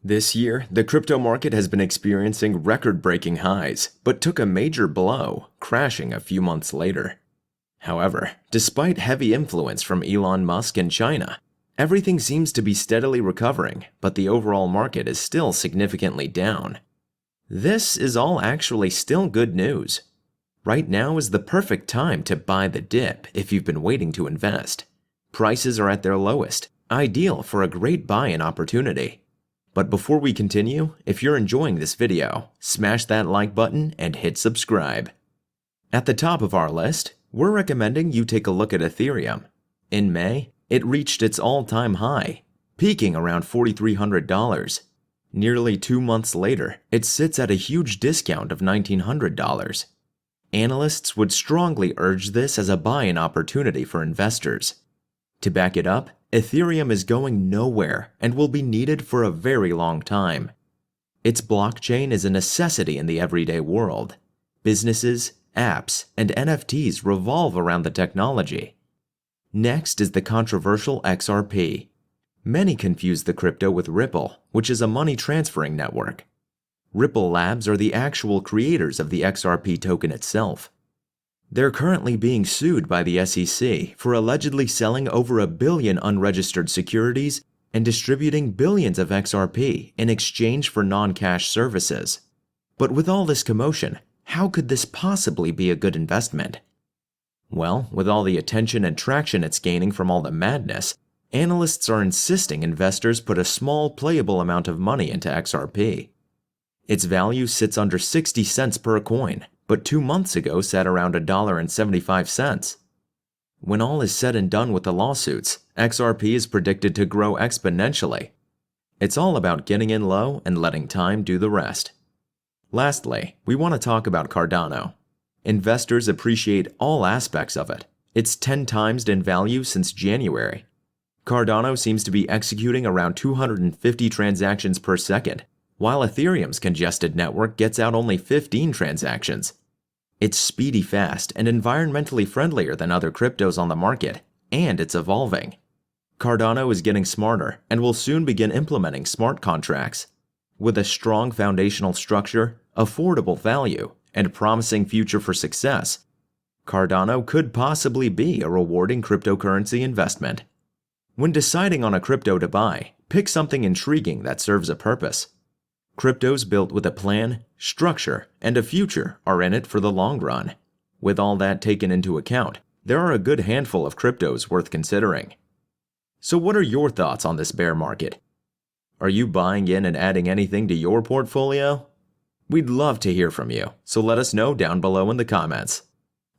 This year, the crypto market has been experiencing record-breaking highs, but took a major blow, crashing a few months later. However, despite heavy influence from Elon Musk and China, everything seems to be steadily recovering, but the overall market is still significantly down. This is all actually still good news. Right now is the perfect time to buy the dip if you've been waiting to invest. Prices are at their lowest, ideal for a great buy-in opportunity. But before we continue, if you're enjoying this video, smash that like button and hit subscribe. At the top of our list, we're recommending you take a look at Ethereum. In May, it reached its all-time high, peaking around $4,300. Nearly 2 months later, it sits at a huge discount of $1,900. Analysts would strongly urge this as a buy-in opportunity for investors. To back it up, Ethereum is going nowhere and will be needed for a very long time. Its blockchain is a necessity in the everyday world. Businesses, apps, and NFTs revolve around the technology. Next is the controversial XRP. Many confuse the crypto with Ripple, which is a money transferring network. Ripple Labs are the actual creators of the XRP token itself. They're currently being sued by the SEC for allegedly selling over 1 billion unregistered securities and distributing billions of XRP in exchange for non-cash services. But with all this commotion, how could this possibly be a good investment? Well, with all the attention and traction it's gaining from all the madness, analysts are insisting investors put a small playable amount of money into XRP. Its value sits under 60 cents per coin, but 2 months ago sat around $1.75. When all is said and done with the lawsuits, XRP is predicted to grow exponentially. It's all about getting in low and letting time do the rest. Lastly, we want to talk about Cardano. Investors appreciate all aspects of it. It's 10 times in value since January. Cardano seems to be executing around 250 transactions per second, while Ethereum's congested network gets out only 15 transactions. It's speedy fast and environmentally friendlier than other cryptos on the market, and it's evolving. Cardano is getting smarter and will soon begin implementing smart contracts. With a strong foundational structure, affordable value, and promising future for success, Cardano could possibly be a rewarding cryptocurrency investment. When deciding on a crypto to buy, pick something intriguing that serves a purpose. Cryptos built with a plan, structure, and a future are in it for the long run. With all that taken into account, there are a good handful of cryptos worth considering. So what are your thoughts on this bear market? Are you buying in and adding anything to your portfolio? We'd love to hear from you, so let us know down below in the comments.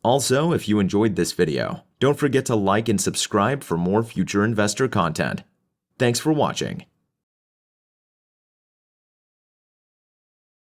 Also, if you enjoyed this video, don't forget to like and subscribe for more future investor content. Thanks for watching.